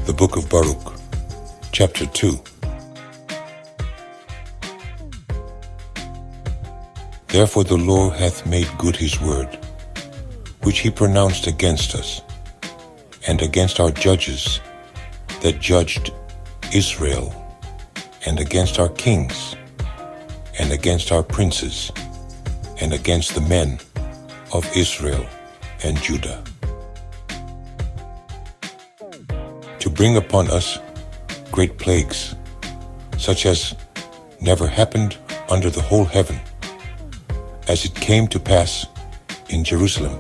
The Book of Baruch, Chapter 2. Therefore the Lord hath made good his word, which he pronounced against us, and against our judges that judged Israel, and against our kings, and against our princes, and against the men of Israel and Judah, to bring upon us great plagues, such as never happened under the whole heaven, as it came to pass in Jerusalem,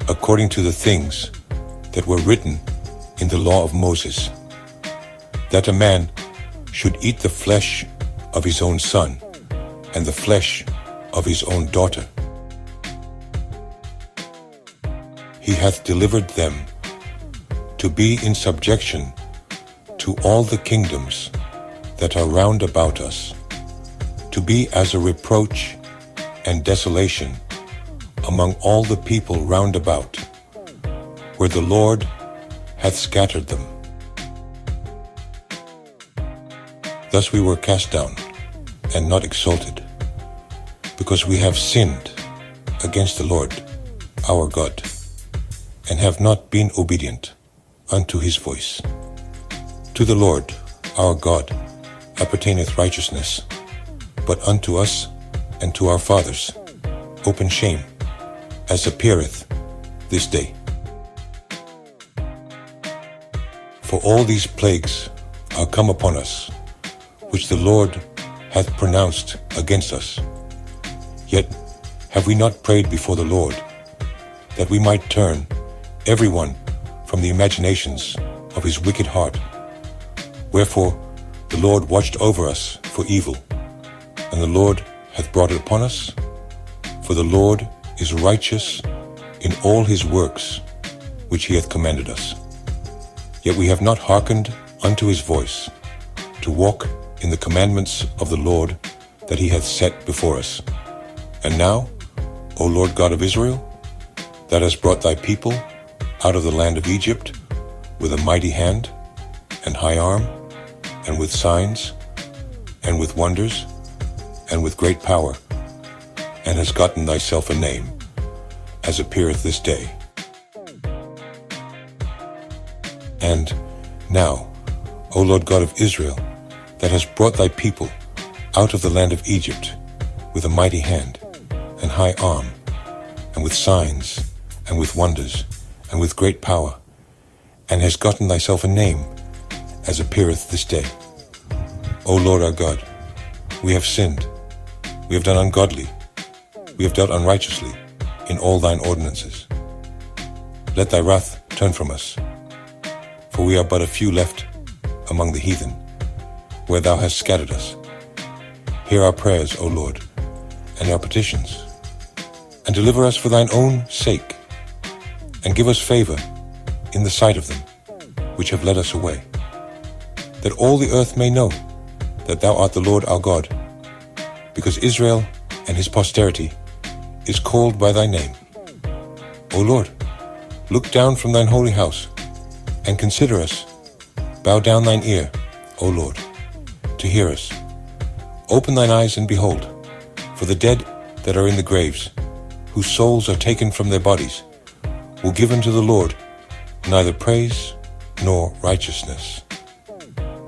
according to the things that were written in the law of Moses, that a man should eat the flesh of his own son, and the flesh of his own daughter. He hath delivered them to be in subjection to all the kingdoms that are round about us, to be as a reproach and desolation among all the people round about, where the Lord hath scattered them. Thus we were cast down and not exalted, because we have sinned against the Lord our God, and have not been obedient unto his voice. To the Lord our God appertaineth righteousness, but unto us and to our fathers open shame, as appeareth this day. For all these plagues are come upon us, which the Lord hath pronounced against us. Yet have we not prayed before the Lord, that we might turn every one from the imaginations of his wicked heart. Wherefore the Lord watched over us for evil, and the Lord hath brought it upon us. For the Lord is righteous in all his works which he hath commanded us. Yet we have not hearkened unto his voice, to walk in the commandments of the Lord that he hath set before us. And now, O Lord God of Israel, that hast brought thy people out of the land of Egypt with a mighty hand and high arm, and with signs, and with wonders, and with great power, and hast gotten thyself a name, as appeareth this day. And now, O Lord God of Israel, that hast brought thy people out of the land of Egypt with a mighty hand and high arm, and with signs, and with wonders, and with great power, and hast gotten thyself a name, as appeareth this day. O Lord our God, we have sinned, we have done ungodly, we have dealt unrighteously in all thine ordinances. Let thy wrath turn from us, for we are but a few left among the heathen, where thou hast scattered us. Hear our prayers, O Lord, and our petitions, and deliver us for thine own sake, and give us favor in the sight of them which have led us away, that all the earth may know that thou art the Lord our God, because Israel and his posterity is called by thy name. O Lord, look down from thine holy house, and consider us. Bow down thine ear, O Lord, to hear us. Open thine eyes and behold, for the dead that are in the graves, whose souls are taken from their bodies, will give unto the Lord neither praise nor righteousness.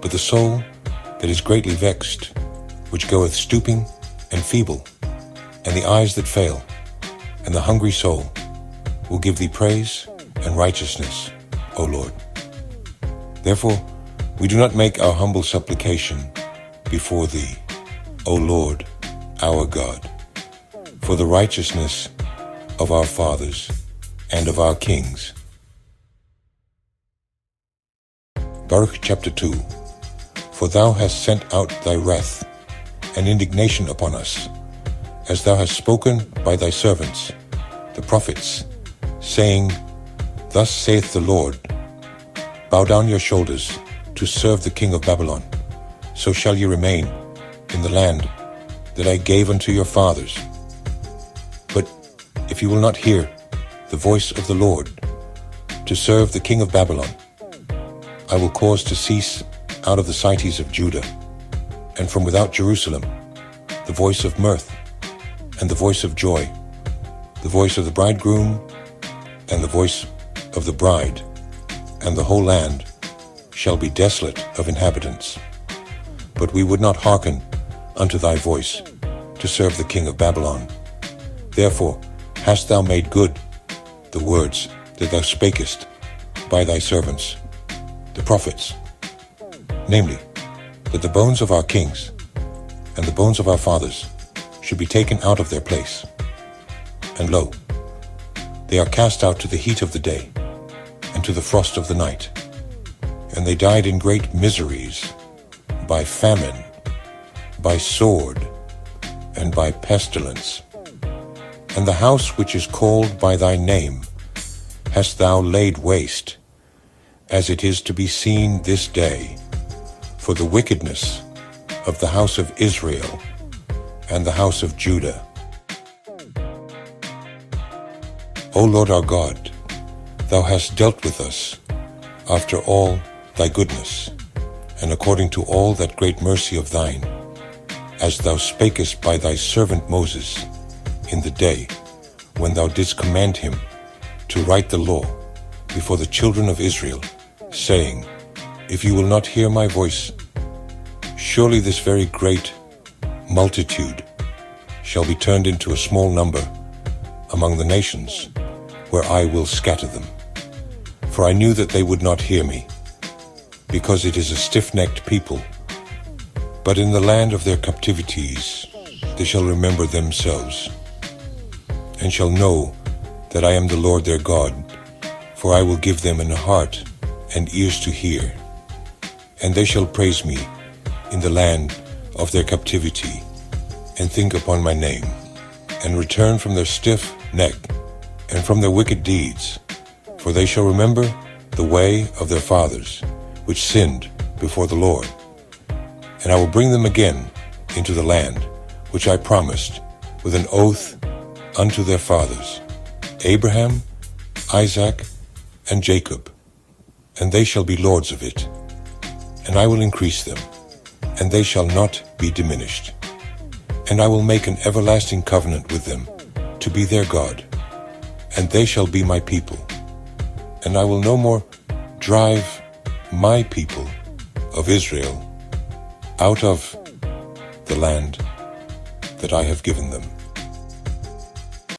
But the soul that is greatly vexed, which goeth stooping and feeble, and the eyes that fail, and the hungry soul, will give thee praise and righteousness, O Lord. Therefore we do not make our humble supplication before thee, O Lord our God, for the righteousness of our fathers and of our kings. Baruch Chapter 2. For thou hast sent out thy wrath and indignation upon us, as thou hast spoken by thy servants, the prophets, saying, Thus saith the Lord, Bow down your shoulders to serve the king of Babylon, so shall ye remain in the land that I gave unto your fathers. But if you will not hear the voice of the Lord, to serve the king of Babylon, I will cause to cease out of the cities of Judah, and from without Jerusalem, the voice of mirth, and the voice of joy, the voice of the bridegroom, and the voice of the bride, and the whole land shall be desolate of inhabitants. But we would not hearken unto thy voice, to serve the king of Babylon. Therefore hast thou made good the words that thou spakest by thy servants, the prophets, namely, that the bones of our kings and the bones of our fathers should be taken out of their place. And lo, they are cast out to the heat of the day and to the frost of the night. And they died in great miseries, by famine, by sword, and by pestilence. And the house which is called by thy name hast thou laid waste, as it is to be seen this day, for the wickedness of the house of Israel and the house of Judah. O Lord our God, thou hast dealt with us after all thy goodness, and according to all that great mercy of thine, as thou spakest by thy servant Moses in the day when thou didst command him to write the law before the children of Israel, saying, If you will not hear my voice, surely this very great multitude shall be turned into a small number among the nations, where I will scatter them. For I knew that they would not hear me, because it is a stiff-necked people. But in the land of their captivities they shall remember themselves, and shall know that I am the Lord their God, for I will give them an heart and ears to hear, and they shall praise me in the land of their captivity, and think upon my name, and return from their stiff neck and from their wicked deeds, for they shall remember the way of their fathers, which sinned before the Lord. And I will bring them again into the land which I promised with an oath unto their fathers, Abraham, Isaac, and Jacob, and they shall be lords of it. And I will increase them, and they shall not be diminished. And I will make an everlasting covenant with them, to be their God, and they shall be my people. And I will no more drive my people of Israel out of the land that I have given them.